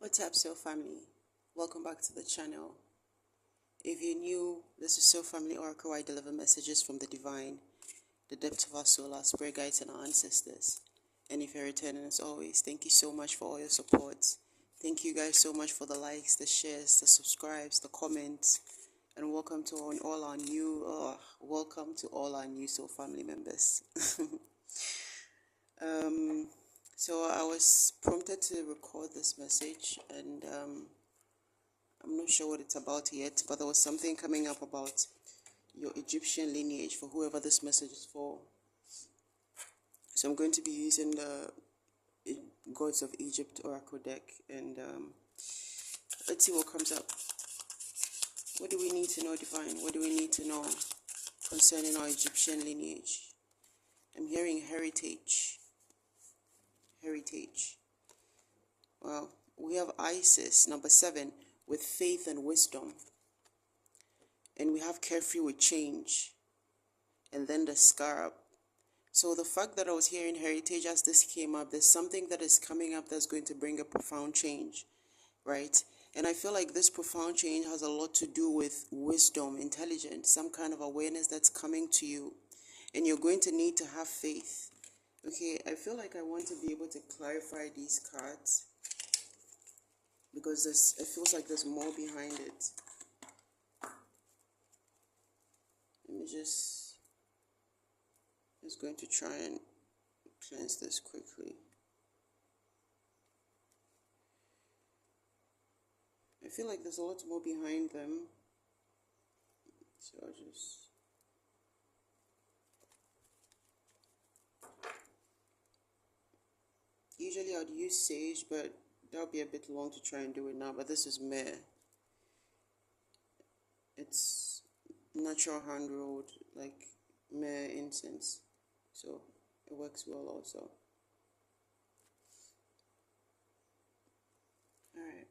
What's up, Soul Family? Welcome back to the channel. If you're new, this is Soul Family Oracle. I deliver messages from the divine, the depth of our soul, our spirit guides, and our ancestors. And if you're returning, as always, thank you so much for all your support. Thank you guys so much for the likes, the shares, the subscribes, the comments, and welcome to all our new Soul Family members. So I was prompted to record this message, and I'm not sure what it's about yet, but there was something coming up about your Egyptian lineage for whoever this message is for. So I'm going to be using the Gods of Egypt Oracle deck, and let's see what comes up. What do we need to know, Divine? What do we need to know concerning our Egyptian lineage? I'm hearing heritage. Heritage. Well, we have Isis, number 7, with faith and wisdom. And we have carefree with change. And then the scarab. So the fact that I was hearing heritage as this came up, there's something that is coming up that's going to bring a profound change, right? And I feel like this profound change has a lot to do with wisdom, intelligence, some kind of awareness that's coming to you. And you're going to need to have faith. Okay, I feel like I want to be able to clarify these cards because it feels like there's more behind it. Let me just going to try and cleanse this quickly. I feel like there's a lot more behind them. So I'll just... Usually I'd use sage, but that would be a bit long to try and do it now. But this is myrrh. It's natural hand rolled, like myrrh incense. So it works well also. Alright.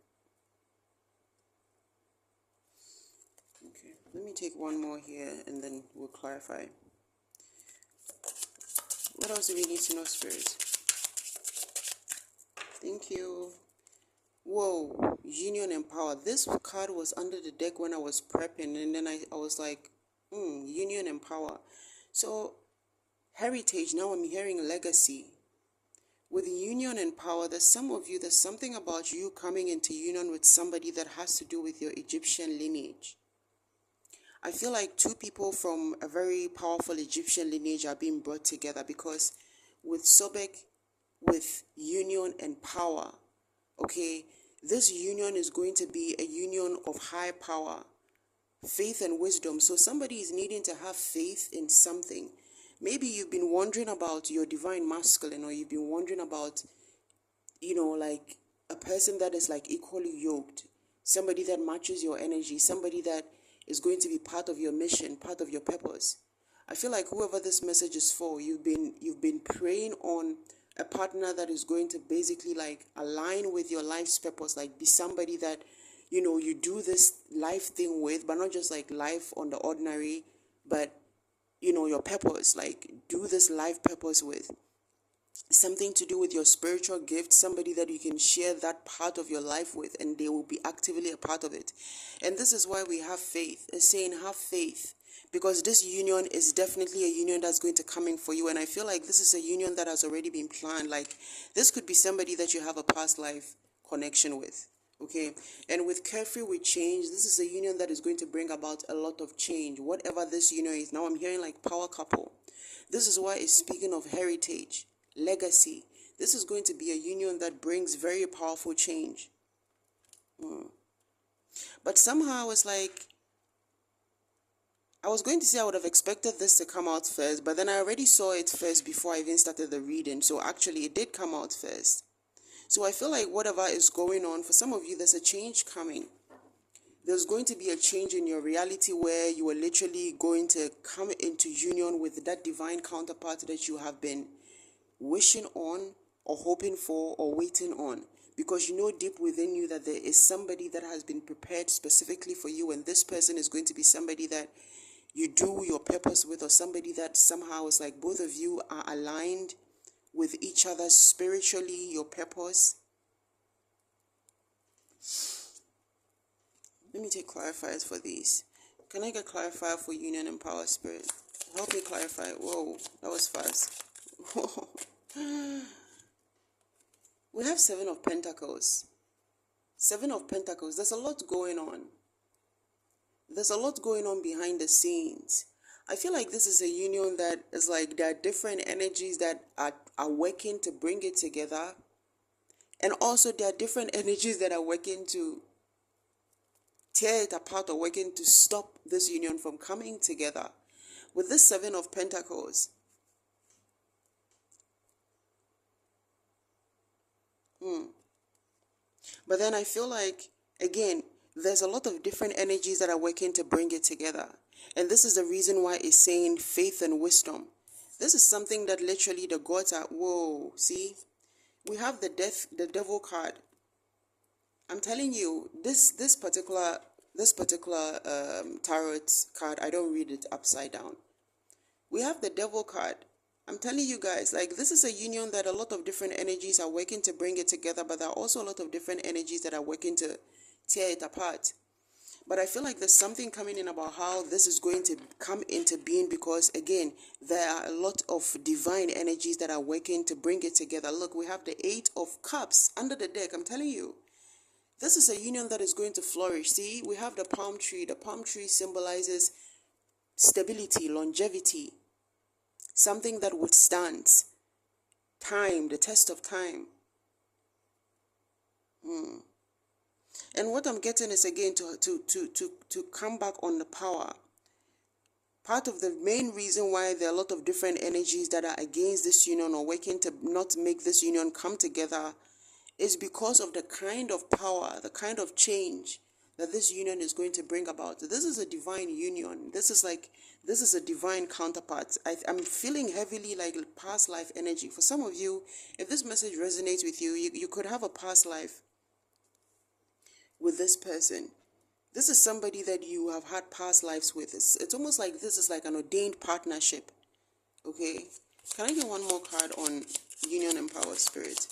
Okay, let me take one more here and then we'll clarify. What else do we need to know, Spirit? Thank you. Whoa, union and power. This card was under the deck when I was prepping, and then I was like, union and power. So, heritage, now I'm hearing legacy. With union and power, there's something about you coming into union with somebody that has to do with your Egyptian lineage. I feel like two people from a very powerful Egyptian lineage are being brought together because with Sobek, with union and power, okay, this union is going to be a union of high power, faith and wisdom. So somebody is needing to have faith in something. Maybe you've been wondering about your divine masculine, or you've been wondering about, like a person that is like equally yoked, somebody that matches your energy, somebody that is going to be part of your mission, part of your purpose. I feel like whoever this message is for, you've been praying on a partner that is going to basically like align with your life's purpose, like be somebody that, you do this life thing with, but not just like life on the ordinary, but, your purpose, like do this life purpose with. Something to do with your spiritual gift, somebody that you can share that part of your life with, and they will be actively a part of it. And this is why we have faith. It's saying have faith, because this union is definitely a union that's going to come in for you. And I feel like this is a union that has already been planned. Like this could be somebody that you have a past life connection with. Okay, and with carefree with change, this is a union that is going to bring about a lot of change, whatever this union is. Now I'm hearing like power couple. This is why it's speaking of heritage, legacy. This is going to be a union that brings very powerful change. But somehow it's like, I was going to say I would have expected this to come out first, but then I already saw it first before I even started the reading. So actually it did come out first. So I feel like whatever is going on, for some of you, there's a change coming. There's going to be a change in your reality where you are literally going to come into union with that divine counterpart that you have been wishing on or hoping for or waiting on. Because you know deep within you that there is somebody that has been prepared specifically for you, and this person is going to be somebody that you do your purpose with, or somebody that somehow is like both of you are aligned with each other spiritually, your purpose. Let me take clarifiers for these. Can I get clarifier for union and power, spirit? Help me clarify. Whoa, that was fast. We have Seven of Pentacles. Seven of Pentacles. There's a lot going on. There's a lot going on behind the scenes. I feel like this is a union that is like there are different energies that are working to bring it together. And also there are different energies that are working to tear it apart or working to stop this union from coming together. With this Seven of Pentacles, but then I feel like, again, there's a lot of different energies that are working to bring it together. And this is the reason why it's saying faith and wisdom. This is something that literally the gods are, whoa, see? We have the devil card. I'm telling you, this particular tarot card, I don't read it upside down. We have the devil card. I'm telling you guys, like, this is a union that a lot of different energies are working to bring it together, but there are also a lot of different energies that are working to tear it apart. But I feel like there's something coming in about how this is going to come into being, because again, there are a lot of divine energies that are working to bring it together. Look, we have the Eight of Cups under the deck. I'm telling you, this is a union that is going to flourish. See, we have the palm tree. The palm tree symbolizes stability, longevity, something that withstands time, the test of time. And what I'm getting is, again, to come back on the power. Part of the main reason why there are a lot of different energies that are against this union or working to not make this union come together is because of the kind of power, the kind of change that this union is going to bring about. This is a divine union. This is a divine counterpart. I'm feeling heavily like past life energy. For some of you, if this message resonates with you, you could have a past life with this person. This is somebody that you have had past lives with. It's almost like this is like an ordained partnership. Okay? Can I get one more card on union and power, spirit?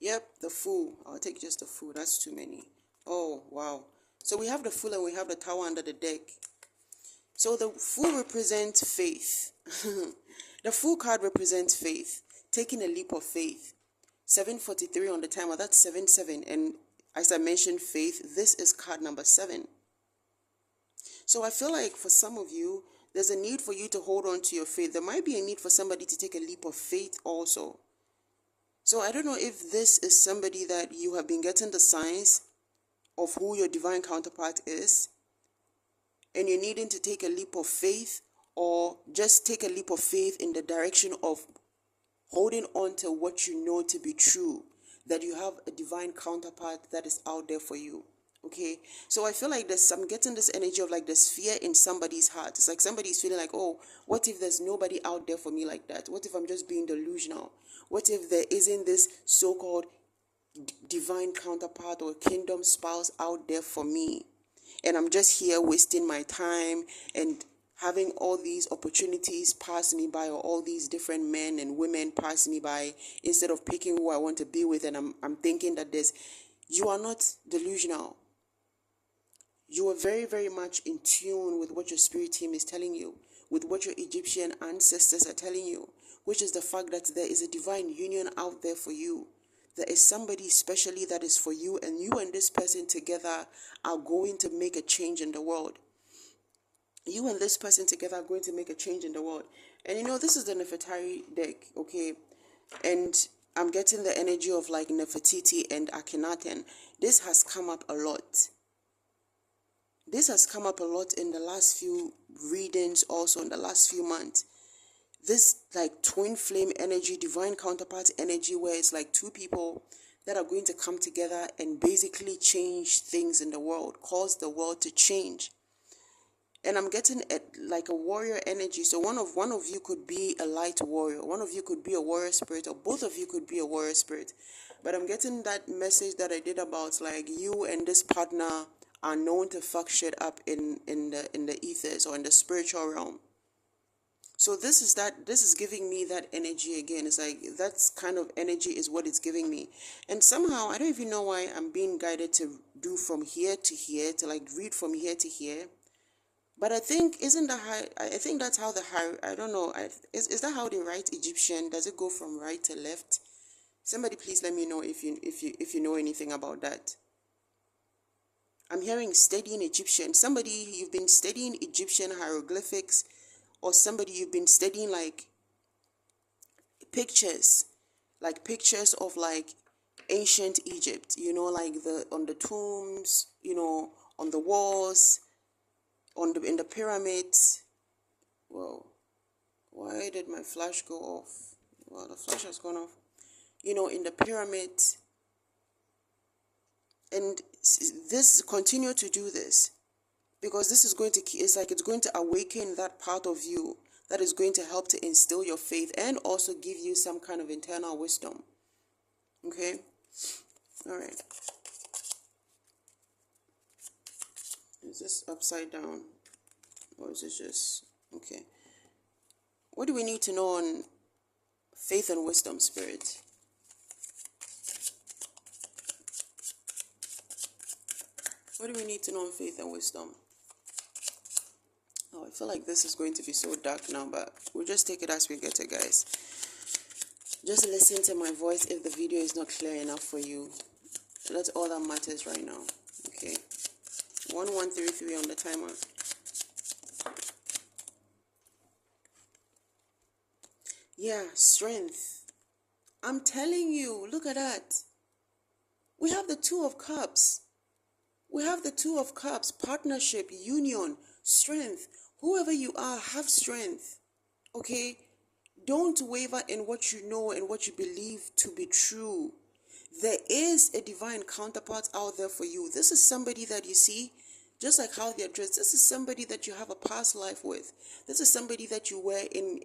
Yep, the Fool. I'll take just the Fool. That's too many. Oh, wow. So we have the Fool and we have the Tower under the deck. So the Fool represents faith. The Fool card represents faith. Taking a leap of faith. 743 on the timer. That's 77. And as I mentioned, faith, this is card number 7. So I feel like for some of you, there's a need for you to hold on to your faith. There might be a need for somebody to take a leap of faith also. So I don't know if this is somebody that you have been getting the signs of who your divine counterpart is, and you're needing to take a leap of faith, or just take a leap of faith in the direction of holding on to what you know to be true, that you have a divine counterpart that is out there for you. Okay, so I feel like I'm getting this energy of like there's fear in somebody's heart. It's like somebody's feeling like, oh, what if there's nobody out there for me like that? What if I'm just being delusional? What if there isn't this so-called divine counterpart or kingdom spouse out there for me? And I'm just here wasting my time and having all these opportunities pass me by, or all these different men and women pass me by, instead of picking who I want to be with. And I'm thinking that you are not delusional. You are very, very much in tune with what your spirit team is telling you, with what your Egyptian ancestors are telling you, which is the fact that there is a divine union out there for you. There is somebody especially that is for you, and you and this person together are going to make a change in the world. You and this person together are going to make a change in the world. And this is the Nefertari deck, okay? And I'm getting the energy of like Nefertiti and Akhenaten. This has come up a lot. This has come up a lot in the last few readings, also in the last few months. This like twin flame energy, divine counterpart energy, where it's like two people that are going to come together and basically change things in the world, cause the world to change. And I'm getting like a warrior energy. So one of you could be a light warrior. One of you could be a warrior spirit, or both of you could be a warrior spirit. But I'm getting that message that I did about like you and this partner are known to fuck shit up in the ethers or in the spiritual realm. So this is giving me that energy again. It's like that's kind of energy is what it's giving me. And somehow I don't even know why I'm being guided to do from here to here, to like read from here to here. But I think isn't that how I think that's how the high I don't know. Is that how they write Egyptian? Does it go from right to left? Somebody please let me know if you know anything about that. I'm hearing studying Egyptian. Somebody you've been studying Egyptian hieroglyphics, or somebody you've been studying like pictures, of like ancient Egypt, like the on the tombs, on the walls, in the pyramids. Whoa, why did my flash go off? Well, the flash has gone off. In the pyramids, and this continue to do this, because this is going to it's going to awaken that part of you that is going to help to instill your faith and also give you some kind of internal wisdom. Okay, all right. Is this upside down, or is it just okay? What do we need to know on faith and wisdom, Spirit? What do we need to know on faith and wisdom? Oh, I feel like this is going to be so dark now, but we'll just take it as we get it, guys. Just listen to my voice if the video is not clear enough for you. That's all that matters right now. Okay. 1133 on the timer. Yeah, strength. I'm telling you, look at that. We have the Two of Cups. We have the Two of Cups, partnership, union, strength. Whoever you are, have strength. Okay? Don't waver in what you know and what you believe to be true. There is a divine counterpart out there for you. This is somebody that you see, just like how they're dressed. This is somebody that you have a past life with. This is somebody that you were in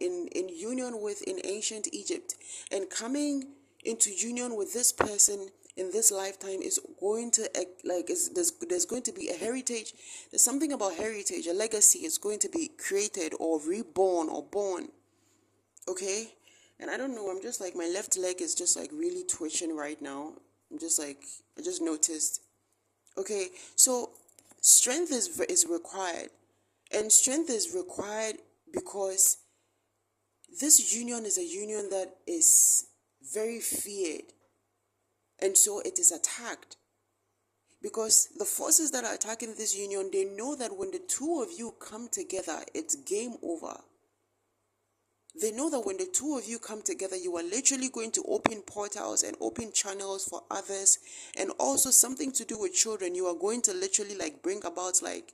union with in ancient Egypt. And coming into union with this person in this lifetime is going to, there's going to be a heritage. There's something about heritage, a legacy is going to be created or reborn or born. Okay? And I don't know, I'm just like, my left leg is just like really twitching right now. I'm just like, I just noticed. Okay, so strength is required. And strength is required because this union is a union that is very feared. And so it is attacked. Because the forces that are attacking this union, they know that when the two of you come together, it's game over. They know that when the two of you come together, you are literally going to open portals and open channels for others, and also something to do with children. You are going to literally like bring about like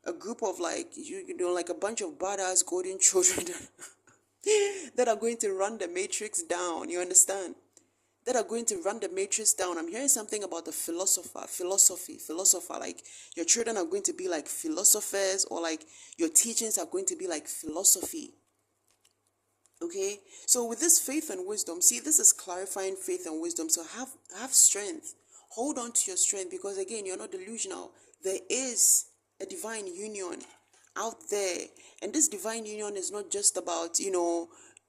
a group of like, like a bunch of badass golden children that are going to run the matrix down. You understand? That are going to run the matrix down. I'm hearing something about the philosopher. Like your children are going to be like philosophers, or like your teachings are going to be like philosophy. Okay, so with this faith and wisdom, see, this is clarifying faith and wisdom. So have strength. Hold on to your strength, because again, you're not delusional. There is a divine union out there, and this divine union is not just about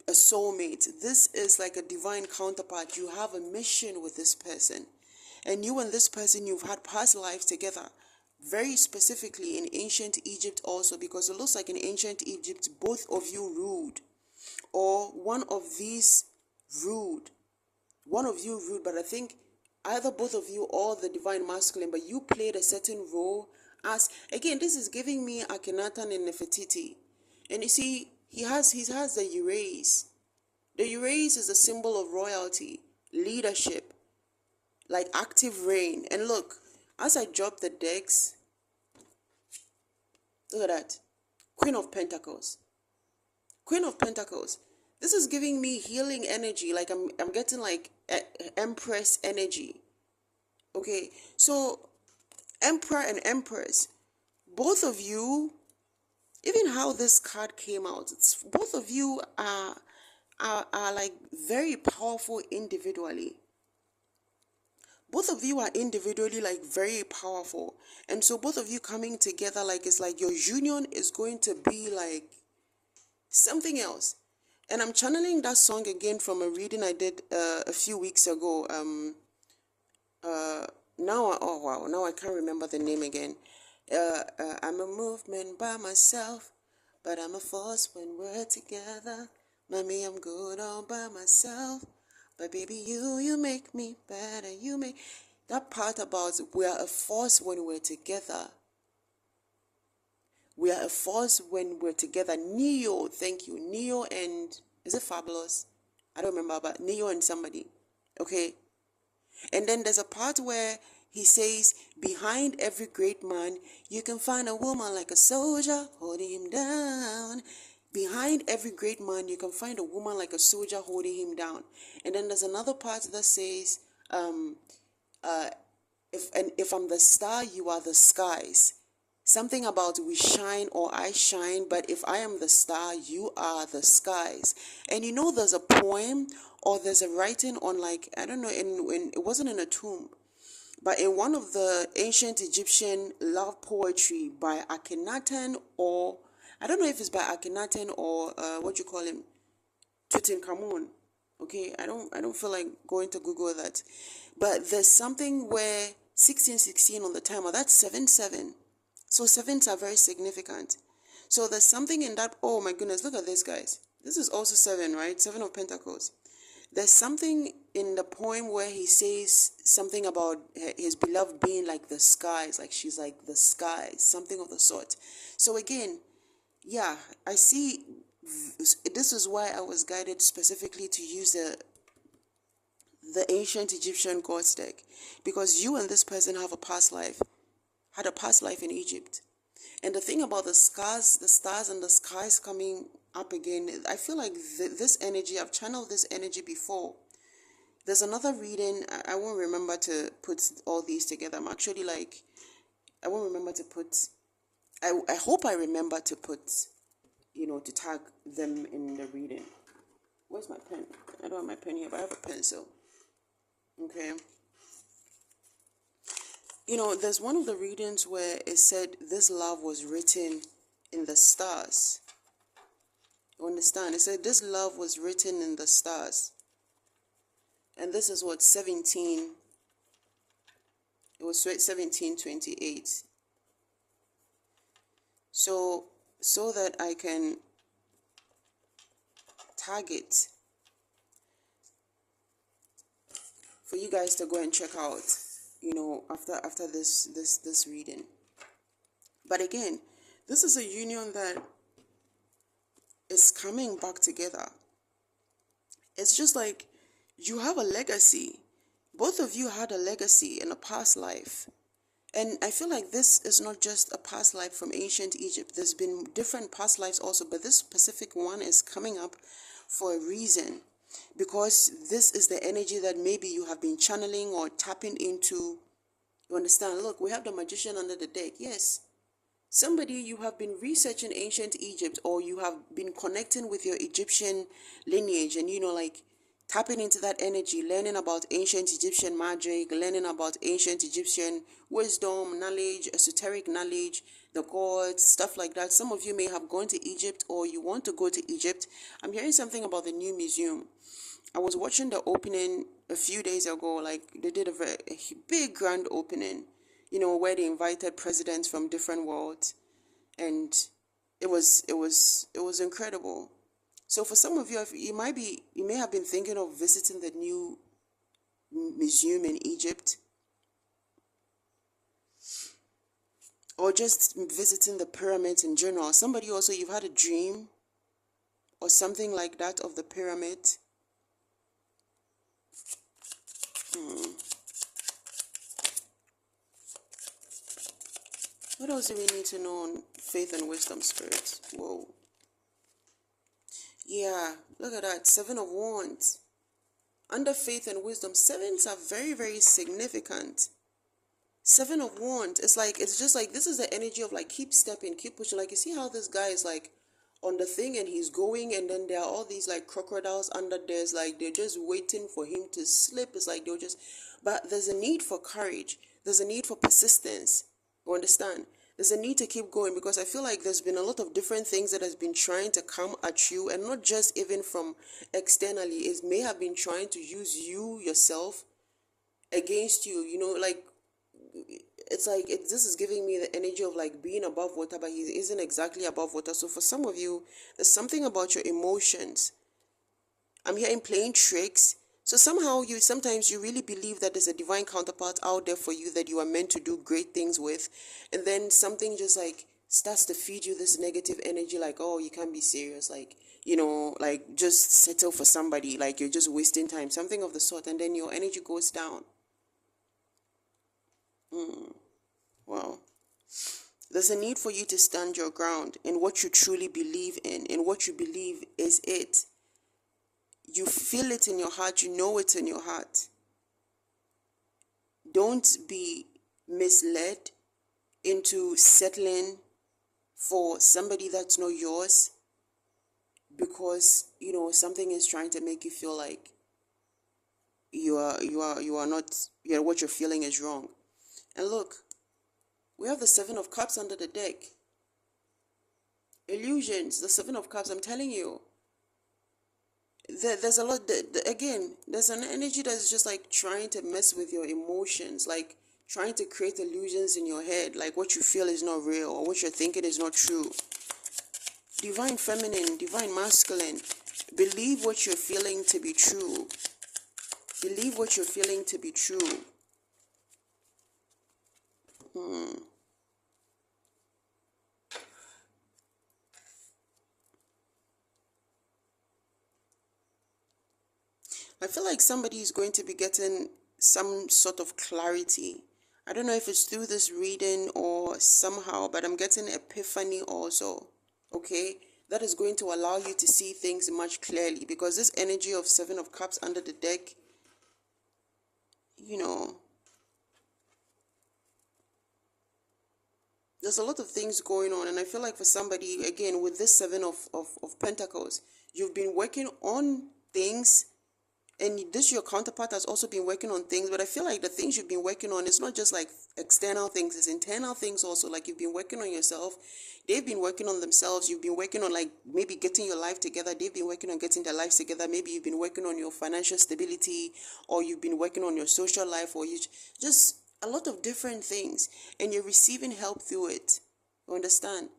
a soulmate. This is like a divine counterpart. You have a mission with this person, and you and this person, you've had past lives together. Very specifically in ancient Egypt also, because it looks like in ancient Egypt both of you ruled, or one of these ruled. One of you ruled, but I think either both of you or the divine masculine, but you played a certain role as, again, this is giving me Akhenaten and Nefertiti. And you see, he has the Urays. The Urays is a symbol of royalty, leadership, like active reign. And look, as I drop the decks, look at that. Queen of Pentacles. Queen of Pentacles. This is giving me healing energy. Like I'm getting like Empress energy. Okay, so Emperor and Empress, both of you, even how this card came out, it's both of you are like very powerful individually. Both of you are individually like very powerful, and so both of you coming together, like it's like your union is going to be like something else. And I'm channeling that song again from a reading I did a few weeks ago. Oh wow, now I can't remember the name again. I'm a movement by myself, but I'm a force when we're together. Mommy, I'm good all by myself, but baby, you make me better. You make that part about we are a force when we're together. We are a force when we're together. Neo, thank you. Neo and is it Fabulous? I don't remember, but Neo and somebody. Okay. And then there's a part where he says, behind every great man, you can find a woman like a soldier holding him down. Behind every great man, you can find a woman like a soldier holding him down. And then there's another part that says, if I'm the star, you are the skies. Something about we shine or I shine, but if I am the star, you are the skies. And you know, there's a poem or there's a writing on, like, I don't know, in it wasn't in a tomb, but in one of the ancient Egyptian love poetry by Akhenaten, or I don't know if it's by Akhenaten or what you call him, Tutankhamun. Okay, I don't feel like going to Google that, but there's something where 1616 on the timer, that's 77. So sevens are very significant. So there's something in that. Oh my goodness, look at this, guys. This is also seven, right? Seven of Pentacles. There's something in the poem where he says something about his beloved being like the skies, like she's like the skies, something of the sort. So again, yeah, I see. This is why I was guided specifically to use the ancient Egyptian gods deck, because you and this person have a past life, had a past life in Egypt. And the thing about the stars and the skies coming up again, I feel like this energy, I've channeled this energy before. There's another reading, I won't remember to put all these together. I'm actually like, I won't remember to put, I hope I remember to put, to tag them in the reading. Where's my pen? I don't have my pen here, but I have a pencil. Okay. There's one of the readings where it said this love was written in the stars. You understand? It said this love was written in the stars. And this is what 17, it was 1728. So that I can target for you guys to go and check out, after this reading. But again, this is a union that is coming back together. It's just like you have a legacy. Both of you had a legacy in a past life. And I feel like this is not just a past life from ancient Egypt. There's been different past lives also, but this specific one is coming up for a reason. Because this is the energy that maybe you have been channeling or tapping into. You understand? Look, we have the magician under the deck. Yes. Somebody, you have been researching ancient Egypt, or you have been connecting with your Egyptian lineage and, like tapping into that energy, learning about ancient Egyptian magic, learning about ancient Egyptian wisdom, knowledge, esoteric knowledge, the gods, stuff like that. Some of you may have gone to Egypt or you want to go to Egypt. I'm hearing something about the new museum. I was watching the opening a few days ago, like they did a big grand opening, where they invited presidents from different worlds, and it was incredible. So for some of you, you may have been thinking of visiting the new museum in Egypt, or just visiting the pyramids in general. Somebody also, you've had a dream or something like that of the pyramid. What else do we need to know on faith and wisdom, spirits? Whoa. Yeah, look at that. 7 of Wands. Under faith and wisdom, sevens are very, very significant. 7 of Wands. It's just like, this is the energy of like, keep stepping, keep pushing. Like, you see how this guy is like on the thing and he's going, and then there are all these like crocodiles under there. It's like they're just waiting for him to slip. It's like but there's a need for courage. There's a need for persistence. You understand? There's a need to keep going, because I feel like there's been a lot of different things that has been trying to come at you, and not just even from externally. It may have been trying to use you yourself against you. You know, like it's like this is giving me the energy of like being above water, but he isn't exactly above water. So for some of you, there's something about your emotions. I'm hearing playing tricks. So somehow you sometimes you really believe that there's a divine counterpart out there for you that you are meant to do great things with, and then something just like starts to feed you this negative energy, like, oh, you can't be serious, like, you know, like just settle for somebody, like you're just wasting time, something of the sort, and then your energy goes down. Wow. There's a need for you to stand your ground in what you truly believe in what you believe is it. You feel it in your heart, you know it's in your heart. Don't be misled into settling for somebody that's not yours because, you know, something is trying to make you feel like you are not, you know, what you're feeling is wrong. And look, we have the Seven of Cups under the deck. Illusions, the Seven of Cups, I'm telling you. There's a lot, again, there's an energy that's just like trying to mess with your emotions, like trying to create illusions in your head, like what you feel is not real or what you're thinking is not true. Divine feminine, divine masculine, believe what you're feeling to be true. Believe what you're feeling to be true. I feel like somebody is going to be getting some sort of clarity. I don't know if it's through this reading or somehow, but I'm getting epiphany also. Okay? That is going to allow you to see things much clearly, because this energy of Seven of Cups under the deck, you know, there's a lot of things going on, and I feel like for somebody, again, with this Seven of Pentacles, you've been working on things, and this your counterpart has also been working on things, but I feel like the things you've been working on, it's not just like external things, it's internal things also. Like you've been working on yourself, they've been working on themselves, you've been working on like maybe getting your life together, they've been working on getting their lives together, maybe you've been working on your financial stability, or you've been working on your social life, or you just a lot of different things, and you're receiving help through it. You understand?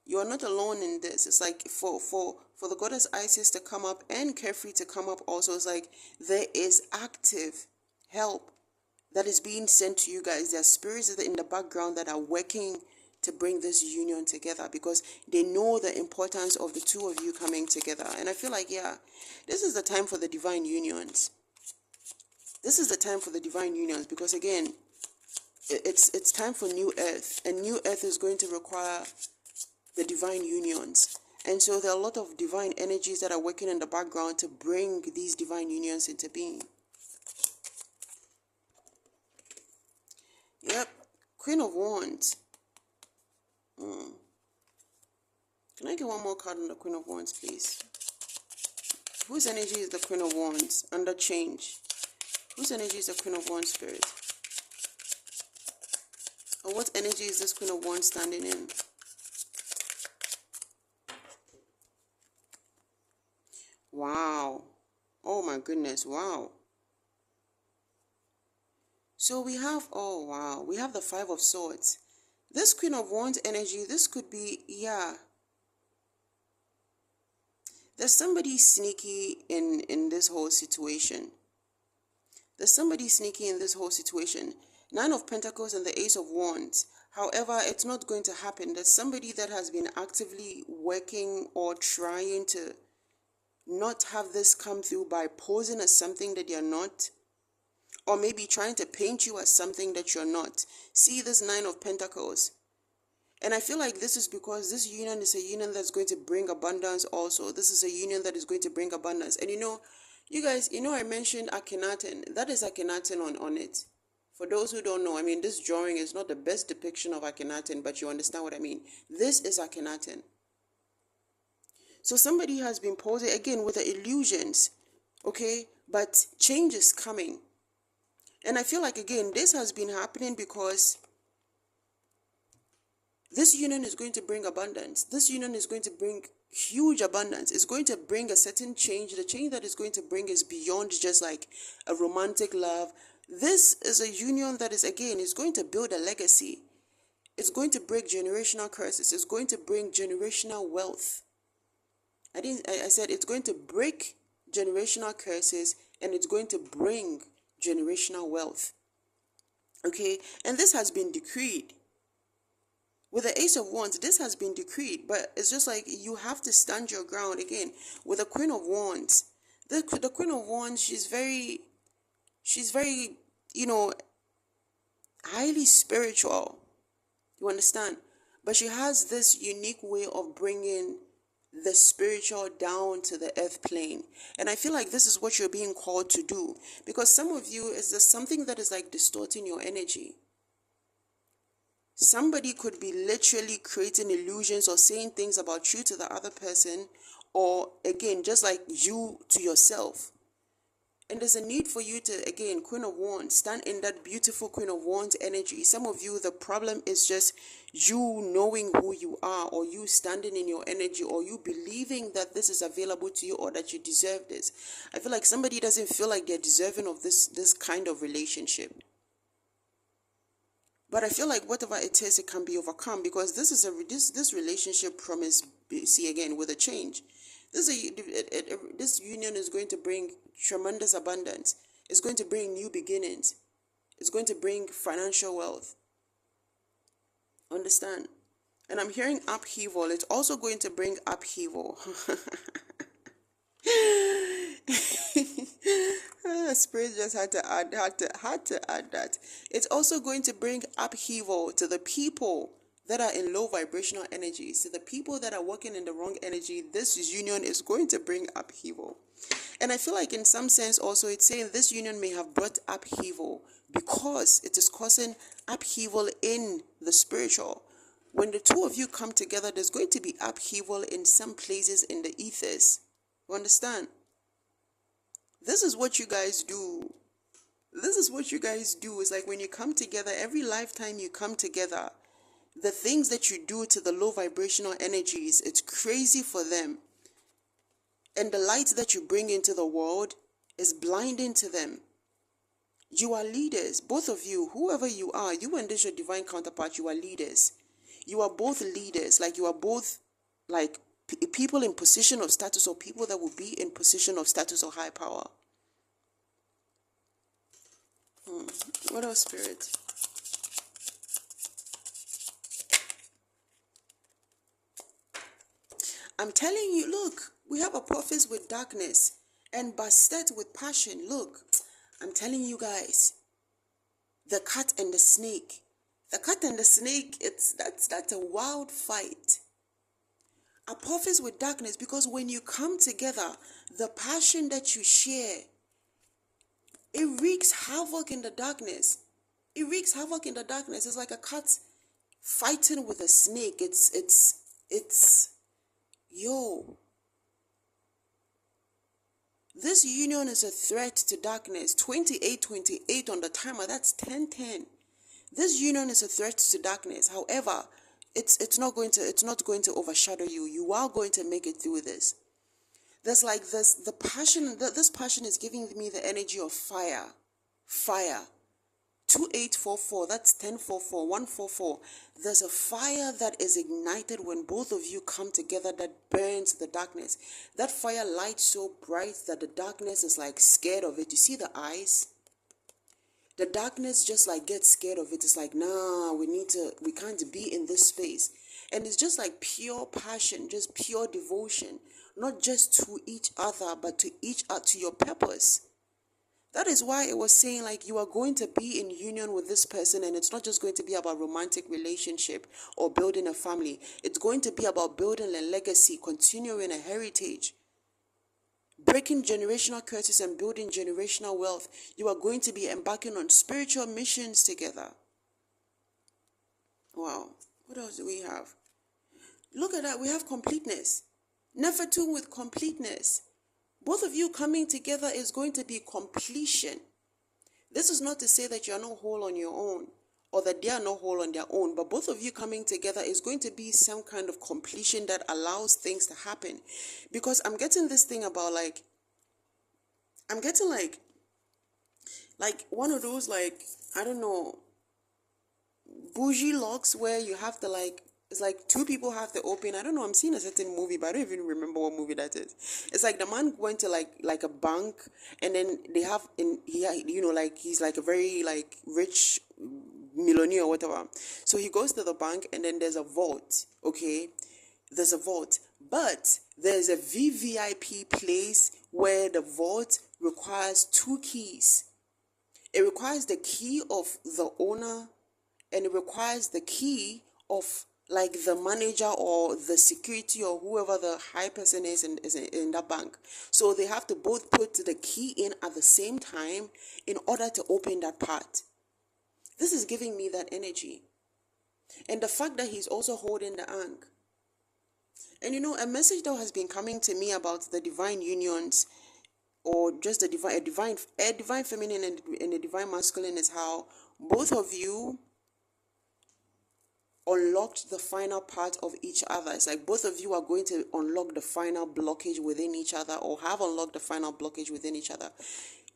You are not alone in this. It's like for the goddess Isis to come up and Carefree to come up also, it's like there is active help that is being sent to you guys. There are spirits in the background that are working to bring this union together, because they know the importance of the two of you coming together. And I feel like, yeah, this is the time for the divine unions. This is the time for the divine unions, because again, it's time for new earth, and new earth is going to require the divine unions. And so there are a lot of divine energies that are working in the background to bring these divine unions into being. Yep, Queen of Wands. Can I get one more card on the Queen of Wands, please? Whose energy is the Queen of Wands under change? Whose energy is the Queen of Wands, Spirit? Or what energy is this Queen of Wands standing in? Wow. Oh my goodness. Wow. So we have, oh wow, we have the Five of Swords. This Queen of Wands energy, this could be, yeah. There's somebody sneaky in this whole situation. There's somebody sneaky in this whole situation. Nine of Pentacles and the Ace of Wands. However, it's not going to happen. There's somebody that has been actively working or trying to not have this come through by posing as something that you're not, or maybe trying to paint you as something that you're not. See this Nine of Pentacles. And I feel like this is because this union is a union that's going to bring abundance also. This is a union that is going to bring abundance. And you know, you guys, you know, I mentioned Akhenaten. That is Akhenaten on it. For those who don't know, I mean, this drawing is not the best depiction of Akhenaten, but you understand what I mean. This is Akhenaten. So somebody has been posing, again, with the illusions, okay? But change is coming. And I feel like, again, this has been happening because This union is going to bring abundance. This union is going to bring huge abundance. It's going to bring a certain change. The change that it's going to bring is beyond just like a romantic love. This is a union that is, again, is going to build a legacy. It's going to break generational curses. It's going to bring generational wealth. I said it's going to break generational curses, and it's going to bring generational wealth. Okay, and this has been decreed. With the Ace of Wands, this has been decreed, but it's just like you have to stand your ground. Again, with the Queen of Wands, the Queen of Wands, she's very, highly spiritual. You understand? But she has this unique way of bringing the spiritual down to the earth plane. And I feel like this is what you're being called to do. Because some of you, is there something that is like distorting your energy? Somebody could be literally creating illusions or saying things about you to the other person, or again, just like you to yourself. And there's a need for you to, again, Queen of Wands, stand in that beautiful Queen of Wands energy. Some of you, the problem is just you knowing who you are, or you standing in your energy, or you believing that this is available to you, or that you deserve this. I feel like somebody doesn't feel like they're deserving of this kind of relationship. But I feel like whatever it is, it can be overcome, because this relationship promise. See, again, with a change, this union is going to bring tremendous abundance. It's going to bring new beginnings. It's going to bring financial wealth. Understand? And I'm hearing upheaval. It's also going to bring upheaval. Spirit just had to add that. It's also going to bring upheaval to the people that are in low vibrational energies. To the people that are working in the wrong energy, this union is going to bring upheaval. And I feel like in some sense also it's saying this union may have brought upheaval because it is causing upheaval in the spiritual. When the two of you come together, there's going to be upheaval in some places in the ethers. You understand? This is what you guys do. It's like when you come together, every lifetime you come together, the things that you do to the low vibrational energies, it's crazy for them. And the light that you bring into the world is blinding to them. You are leaders, both of you, whoever you are, you and this your divine counterpart, you are leaders. You are both leaders, like you are both like people in position of status, or people that will be in position of status or high power. What else, Spirit? I'm telling you, look, we have a prophet with darkness and Bastet with passion. Look, I'm telling you guys, the cat and the snake. The cat and the snake, that's a wild fight. A prophet with darkness, because when you come together, the passion that you share, it wreaks havoc in the darkness. It's like a cat fighting with a snake. Yo. This union is a threat to darkness. 28 on the timer, that's 10:10. This union is a threat to darkness. However, it's not going to overshadow you. You are going to make it through this. There's like this passion. This passion is giving me the energy of fire. 2844, that's 1044, 144. There's a fire that is ignited when both of you come together that burns the darkness. That fire lights so bright that the darkness is like scared of it. You see the eyes? The darkness just like gets scared of it. It's like, nah, we can't be in this space. And it's just like pure passion, just pure devotion, not just to each other, but to your purpose. That is why it was saying like you are going to be in union with this person, and it's not just going to be about romantic relationship or building a family. It's going to be about building a legacy, continuing a heritage, breaking generational curses and building generational wealth. You are going to be embarking on spiritual missions together. Wow. What else do we have? Look at that. We have completeness. Nefertun with completeness. Both of you coming together is going to be completion. This is not to say that you're not whole on your own, or that they are not whole on their own, but both of you coming together is going to be some kind of completion that allows things to happen. Because I'm getting this thing about like, I'm getting like one of those, like, I don't know, bougie locks where you have to like, it's like two people have to open. I don't know, I'm seeing a certain movie, but I don't even remember what movie that is. It's like the man went to like a bank, and then they have in he, you know, like he's like a very like rich millionaire or whatever. So he goes to the bank, and then there's a vault. Okay, there's a vault, but there's a VVIP place where the vault requires two keys. It requires the key of the owner, and it requires the key of like the manager or the security or whoever the high person is in that bank. So they have to both put the key in at the same time in order to open that part. This is giving me that energy. And the fact that he's also holding the ankh. And you know, a message that has been coming to me about the divine unions, or just the divine feminine and a divine masculine, is how both of you unlocked the final part of each other. It's like both of you are going to unlock the final blockage within each other, or have unlocked the final blockage within each other.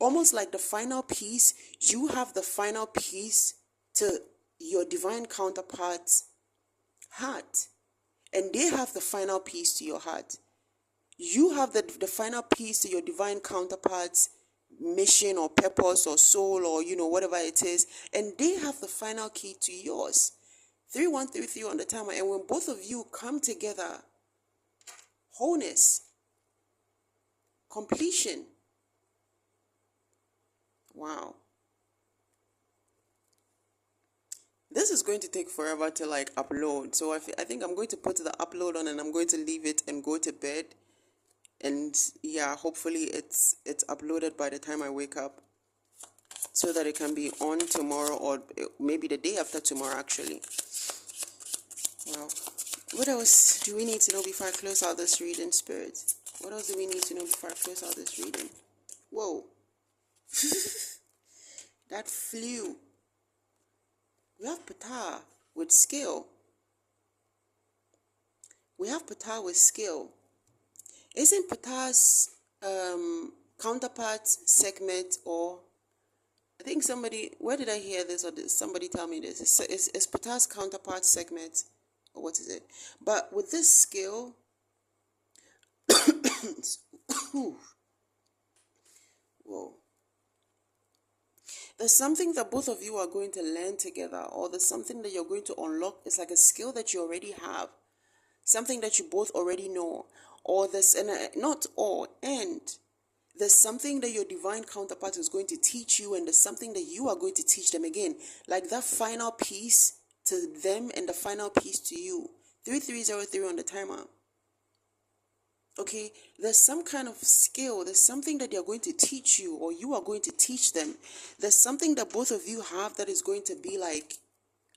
Almost like the final piece, you have the final piece to your divine counterpart's heart, and they have the final piece to your heart. You have the final piece to your divine counterpart's mission or purpose or soul, or you know, whatever it is, and they have the final key to yours. 3133 on the timer. And when both of you come together, wholeness, completion. Wow. This is going to take forever to like upload. So I think I'm going to put the upload on, and I'm going to leave it and go to bed. And yeah, hopefully it's uploaded by the time I wake up, so that it can be on tomorrow, or maybe the day after tomorrow actually. Wow. What else do we need to know before I close out this reading, Spirit? What else do we need to know before I close out this reading? Whoa. That flew. We have Ptah with skill. We have Ptah with skill. Isn't Ptah's counterpart segment, or I think somebody, where did I hear this, or did somebody tell me this? It's Ptah's counterpart segment, or what is it? But with this skill, whoa, there's something that both of you are going to learn together, or there's something that you're going to unlock. It's like a skill that you already have, something that you both already know, or there's and there's something that your divine counterpart is going to teach you, and there's something that you are going to teach them again. Like that final piece to them and the final piece to you. 3303 on the timer. Okay, there's some kind of skill, there's something that they're going to teach you, or you are going to teach them. There's something that both of you have that is going to be like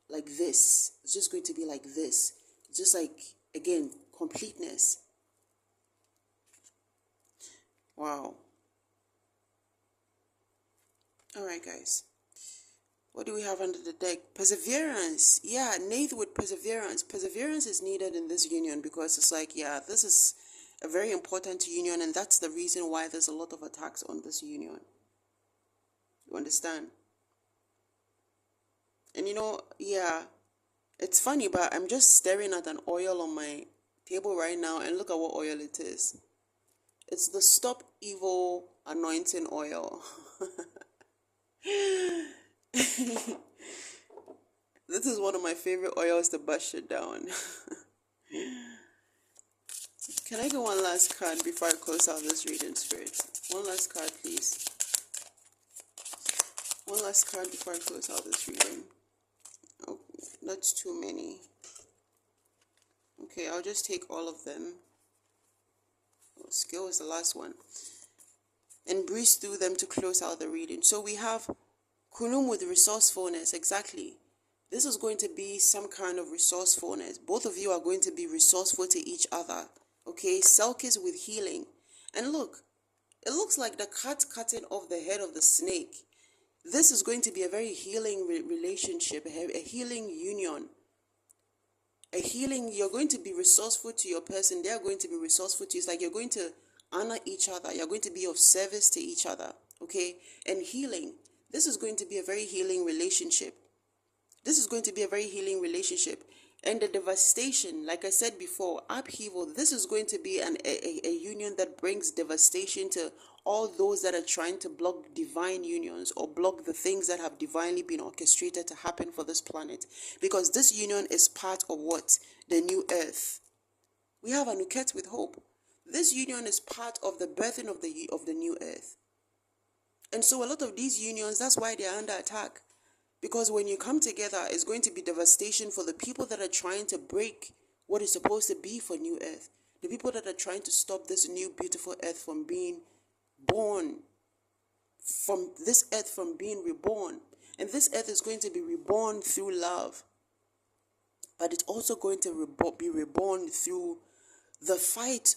this. It's just going to be like this. Just like, again, completeness. Wow. All right, guys. What do we have under the deck? Perseverance. Yeah, Nath with perseverance. Perseverance is needed in this union, because it's like, yeah, this is a very important union, and that's the reason why there's a lot of attacks on this union. You understand? And you know, yeah, it's funny, but I'm just staring at an oil on my table right now, and look at what oil it is. It's the Stop Evil Anointing Oil. This is one of my favorite oils to bust shit down. Can I get one last card before I close out this reading, Spirit? One last card, please. One last card before I close out this reading. Oh, that's too many. Okay, I'll just take all of them. Oh, skill is the last one. And breeze through them to close out the reading. So we have Kunum with resourcefulness. Exactly. This is going to be some kind of resourcefulness. Both of you are going to be resourceful to each other. Okay, Selkis with healing. And look, it looks like the cat cutting off the head of the snake. This is going to be a very healing relationship, a healing union. A healing, you're going to be resourceful to your person. They're going to be resourceful to you. It's like you're going to honor each other. You're going to be of service to each other. Okay? And healing. This is going to be a very healing relationship. This is going to be a very healing relationship. And the devastation, like I said before, upheaval, this is going to be a union that brings devastation to all those that are trying to block divine unions or block the things that have divinely been orchestrated to happen for this planet. Because this union is part of what? The new earth. We have a Nuket with hope. This union is part of the birthing of the new earth. And so a lot of these unions, that's why they are under attack. Because when you come together, it's going to be devastation for the people that are trying to break what is supposed to be for new earth. The people that are trying to stop this new beautiful earth from being born, from this earth from being reborn. And this earth is going to be reborn through love. But it's also going to be reborn through the fight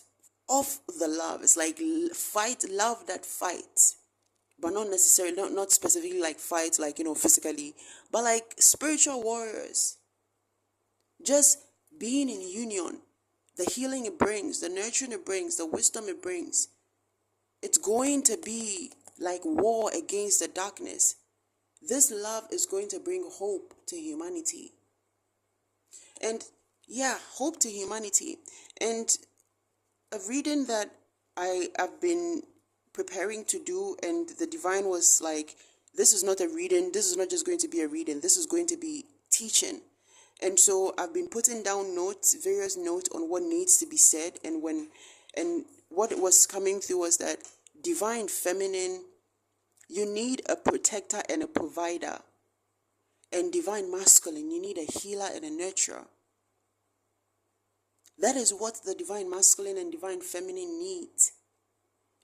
of the love. It's like fight, love that fights. But not necessarily, not specifically like fight, like, physically, but like spiritual warriors. Just being in union, the healing it brings, the nurturing it brings, the wisdom it brings. It's going to be like war against the darkness. This love is going to bring hope to humanity. And yeah, hope to humanity. And a reading that I've been preparing to do, and the divine was like, this is not a reading, this is not just going to be a reading, this is going to be teaching. And so I've been putting down notes, various notes on what needs to be said. And what was coming through was that divine feminine, you need a protector and a provider. And divine masculine, you need a healer and a nurturer. That is what the divine masculine and divine feminine needs.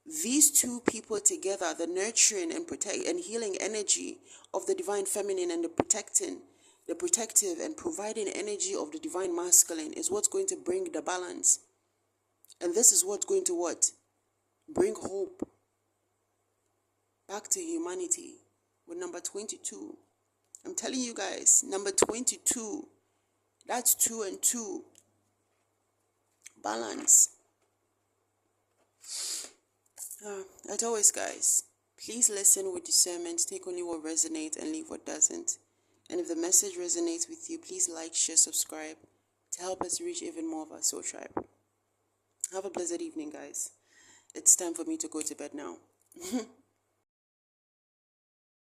These two people together, the nurturing and healing energy of the divine feminine and the protective and providing energy of the divine masculine is what's going to bring the balance. And this is what's going to what? Bring hope back to humanity with number 22. I'm telling you guys, number 22, that's 2 and 2. Balance. As always, guys, please listen with discernment, take only what resonates and leave what doesn't. And if the message resonates with you, please like, share, subscribe to help us reach even more of our soul tribe. Have a blessed evening, guys. It's time for me to go to bed now.